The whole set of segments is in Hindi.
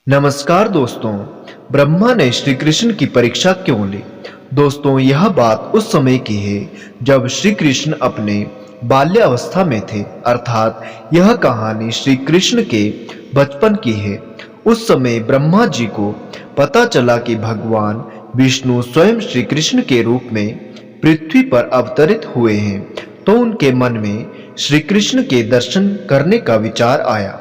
नमस्कार दोस्तों। ब्रह्मा ने श्री कृष्ण की परीक्षा क्यों ली? दोस्तों, यह बात उस समय की है जब श्री कृष्ण अपने बाल्यावस्था में थे, अर्थात यह कहानी श्री कृष्ण के बचपन की है। उस समय ब्रह्मा जी को पता चला कि भगवान विष्णु स्वयं श्री कृष्ण के रूप में पृथ्वी पर अवतरित हुए हैं, तो उनके मन में श्री कृष्ण के दर्शन करने का विचार आया।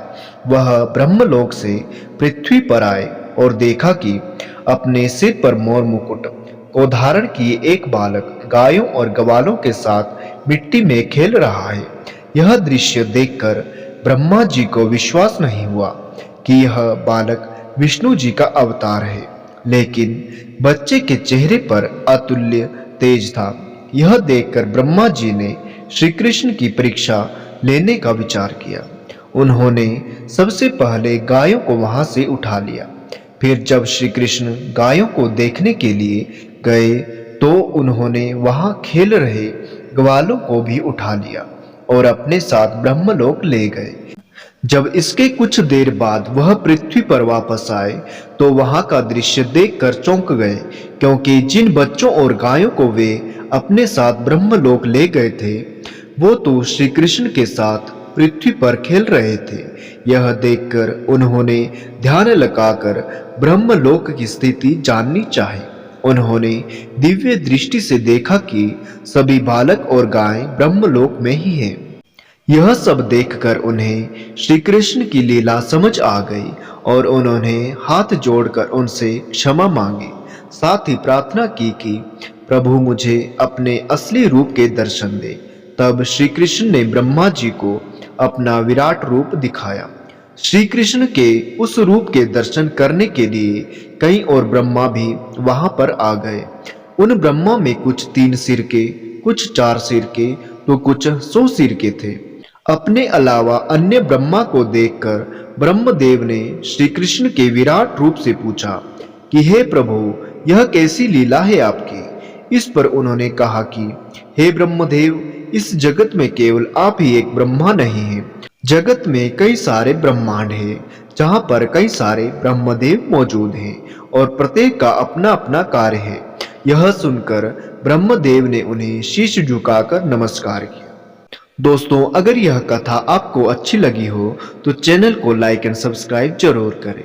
वह ब्रह्मलोक से पृथ्वी पर आए और देखा कि अपने सिर पर मोर मुकुट को धारण किए एक बालक गायों और ग्वालों के साथ मिट्टी में खेल रहा है। यह दृश्य देखकर ब्रह्मा जी को विश्वास नहीं हुआ कि यह बालक विष्णु जी का अवतार है, लेकिन बच्चे के चेहरे पर अतुल्य तेज था। यह देखकर ब्रह्मा जी ने श्री कृष्ण की परीक्षा लेने का विचार किया। उन्होंने सबसे पहले गायों को वहां से उठा लिया। फिर जब श्री कृष्ण गायों को देखने के लिए गए तो उन्होंने वहां खेल रहे ग्वालों को भी उठा लिया और अपने साथ ब्रह्मलोक ले गए। जब इसके कुछ देर बाद वह पृथ्वी पर वापस आए तो वहां का दृश्य देखकर चौंक गए, क्योंकि जिन बच्चों और गायों को वे अपने साथ ब्रह्मलोक ले गए थे वो तो श्री कृष्ण के साथ पृथ्वी पर खेल रहे थे। यह देखकर उन्होंने ध्यान लगाकर ब्रह्मलोक की स्थिति जाननी चाही। उन्होंने दिव्य दृष्टि से देखा कि सभी बालक और गाय ब्रह्मलोक में ही हैं। यह सब देखकर उन्हें श्री कृष्ण की लीला समझ आ गई और उन्होंने हाथ जोड़कर उनसे क्षमा मांगी। साथ ही प्रार्थना की कि प्रभु मुझे अपने असली रूप के दर्शन दे। तब श्री कृष्ण ने ब्रह्मा जी को अपना विराट रूप दिखाया। श्री कृष्ण के उस रूप के दर्शन करने के लिए कई और ब्रह्मा भी वहां पर आ गए। उन ब्रह्मा में कुछ 3 सिर के, कुछ 4 सिर के, तो कुछ 100 सिर के थे। अपने अलावा अन्य ब्रह्मा को देखकर ब्रह्मदेव ने श्री कृष्ण के विराट रूप से पूछा कि हे प्रभु, यह कैसी लीला है आपकी? इस पर उन्होंने कहा कि हे ब्रह्मदेव, इस जगत में केवल आप ही एक ब्रह्मा नहीं है। जगत में कई सारे ब्रह्मांड हैं, जहां पर कई सारे ब्रह्मदेव मौजूद हैं और प्रत्येक का अपना अपना कार्य है। यह सुनकर ब्रह्मदेव ने उन्हें शीश झुकाकर नमस्कार किया। दोस्तों, अगर यह कथा आपको अच्छी लगी हो तो चैनल को लाइक एंड सब्सक्राइब जरूर करें।